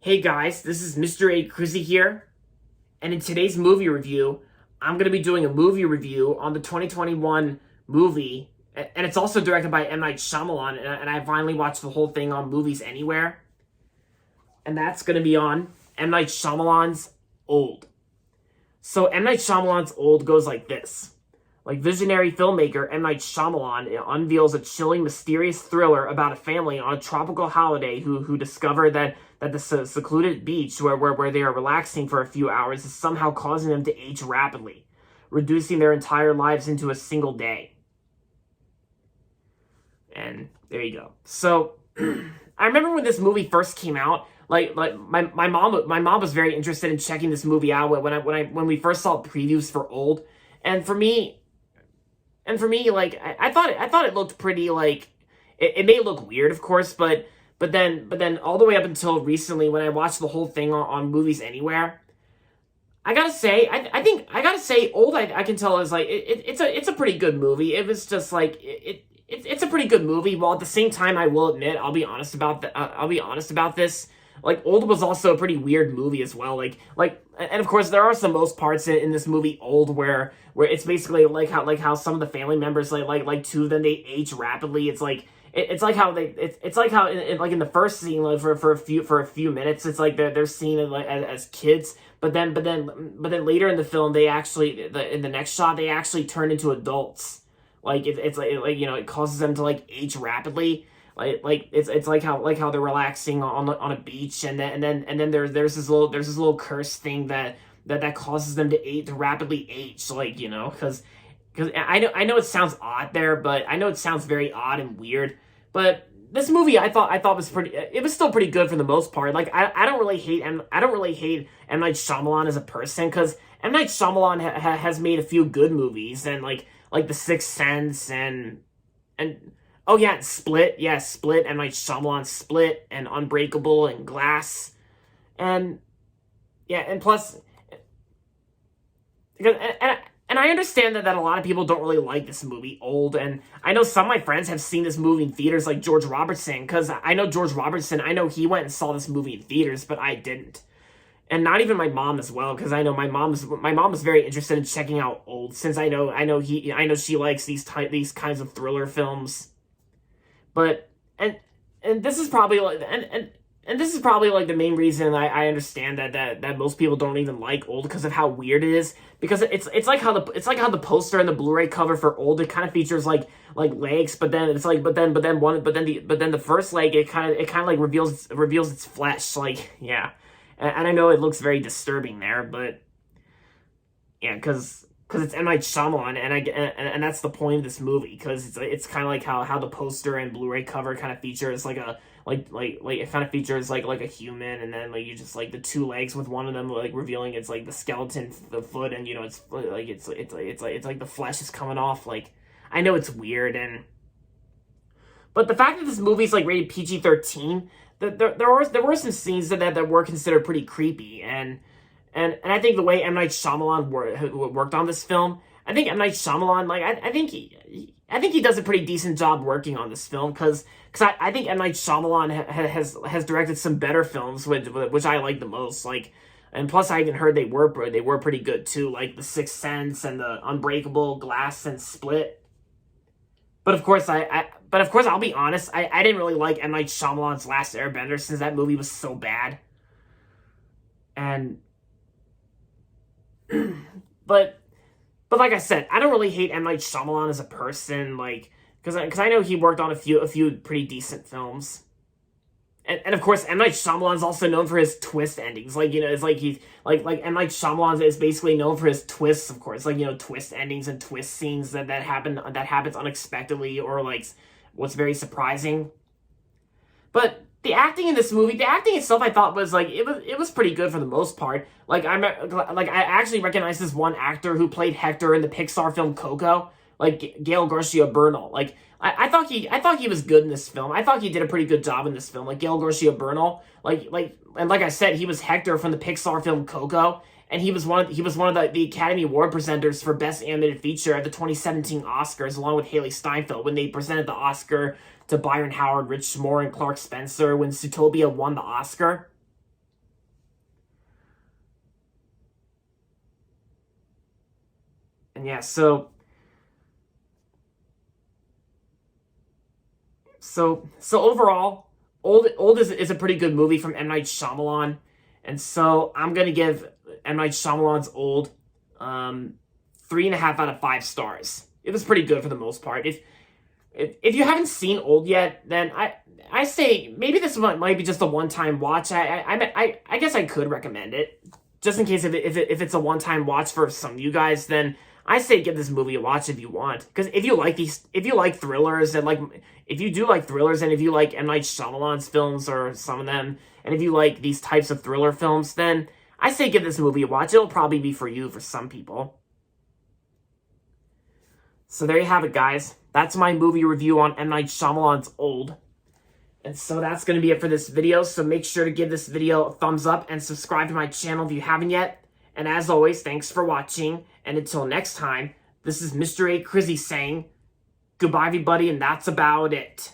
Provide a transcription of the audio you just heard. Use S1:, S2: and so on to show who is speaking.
S1: Hey guys, this is Mr. A. Crizzy here, and in today's movie review, I'm going to be doing a movie review on the 2021 movie, and it's also directed by M. Night Shyamalan, and I finally watched the whole thing on Movies Anywhere, and that's going to be on M. Night Shyamalan's Old. So M. Night Shyamalan's Old goes like this. Like visionary filmmaker M. Night Shyamalan unveils a chilling, mysterious thriller about a family on a tropical holiday who discover that the secluded beach where they are relaxing for a few hours is somehow causing them to age rapidly, reducing their entire lives into a single day. And there you go. So I remember when this movie first came out, like my mom was very interested in checking this movie out when we first saw previews for Old, and for me, like I thought it looked pretty, like it may look weird, of course, but then all the way up until recently when I watched the whole thing on Movies Anywhere, I gotta say, I gotta say, Old, I can tell is like it's a pretty good movie. It was just like it's a pretty good movie. While at the same time, I will admit, I'll be honest about this. Like Old was also a pretty weird movie as well. And of course there are some most parts in this movie Old where it's basically like how some of the family members like two of them, they age rapidly. It's like it's like how in the first scene, like for a few minutes, it's like they're seen as kids, but then later in the film they actually in the next shot they actually turn into adults. Like it's like you know, it causes them to like age rapidly. It's like how they're relaxing on a beach, and then there's this little curse thing that causes them to rapidly age, like, you know, because I know it sounds odd there, but I know it sounds very odd and weird, but this movie I thought was pretty, it was still pretty good for the most part. Like I don't really hate M. Night Shyamalan as a person, because M. Night Shyamalan has made a few good movies, and like The Sixth Sense and oh yeah, Split. Yeah, Split. M. Night Shyamalan Split and Unbreakable and Glass. And yeah, and plus, because and I understand that a lot of people don't really like this movie, Old, and I know some of my friends have seen this movie in theaters, like George Robertson, because I know George Robertson, I know he went and saw this movie in theaters, but I didn't. And not even my mom as well, because I know my mom is very interested in checking out Old, since I know she likes these kinds of thriller films. But and this is probably like and this is probably like the main reason I understand that most people don't even like Old, because of how weird it is. Because it's like how the poster and the Blu-ray cover for Old, it kind of features like legs, but then it's like but then the first leg, it kind of like reveals its flesh, like, yeah. And I know it looks very disturbing there, but yeah, because it's M. Night Shyamalan, and that's the point of this movie, because it's kind of like how the poster and Blu-ray cover kind of features like it kind of features like a human, and then like you just like the two legs with one of them like revealing it's like the skeleton, the foot, and you know it's like the flesh is coming off. Like, I know it's weird, but the fact that this movie's like rated PG-13, there were some scenes that were considered pretty creepy, and I think the way M. Night Shyamalan worked on this film, I think M. Night Shyamalan, like, I think he does a pretty decent job working on this film, because I think M. Night Shyamalan has directed some better films, which I like the most, like, and plus I even heard they were pretty good too, like The Sixth Sense and the Unbreakable, Glass, and Split. But of course I'll be honest, I didn't really like M. Night Shyamalan's Last Airbender, since that movie was so bad. And but like I said, I don't really hate M. Night Shyamalan as a person, like, because I know he worked on a few pretty decent films, and of course M. Night Shyamalan is also known for his twist endings, like, you know, it's like he's like M. Night Shyamalan is basically known for his twists, of course, like, you know, twist endings and twist scenes that happens unexpectedly, or like what's very surprising. But the acting in this movie, the acting itself, I thought was like it was pretty good for the most part. Like I actually recognize this one actor who played Hector in the Pixar film Coco, like Gael Garcia Bernal. Like I thought he was good in this film. I thought he did a pretty good job in this film. Like Gael Garcia Bernal, and like I said, he was Hector from the Pixar film Coco, and he was one of the Academy Award presenters for Best Animated Feature at the 2017 Oscars, along with Haley Steinfeld, when they presented the Oscar to Byron Howard, Rich Moore, and Clark Spencer when Zootopia won the Oscar. And yeah, so overall, Old is a pretty good movie from M. Night Shyamalan. And so I'm gonna give M. Night Shyamalan's Old 3.5 out of 5 stars. It was pretty good for the most part. If you haven't seen Old yet, then I say maybe this might be just a one-time watch. I guess I could recommend it just in case if it's a one-time watch for some of you guys. Then I say give this movie a watch if you want, because if you like thrillers and if you do like thrillers and if you like M. Night Shyamalan's films or some of them, and if you like these types of thriller films, then I say give this movie a watch. It'll probably be for you for some people. So there you have it, guys. That's my movie review on M. Night Shyamalan's Old. And so that's going to be it for this video. So make sure to give this video a thumbs up and subscribe to my channel if you haven't yet. And as always, thanks for watching. And until next time, this is Mr. A. Crizzy saying goodbye, everybody, and that's about it.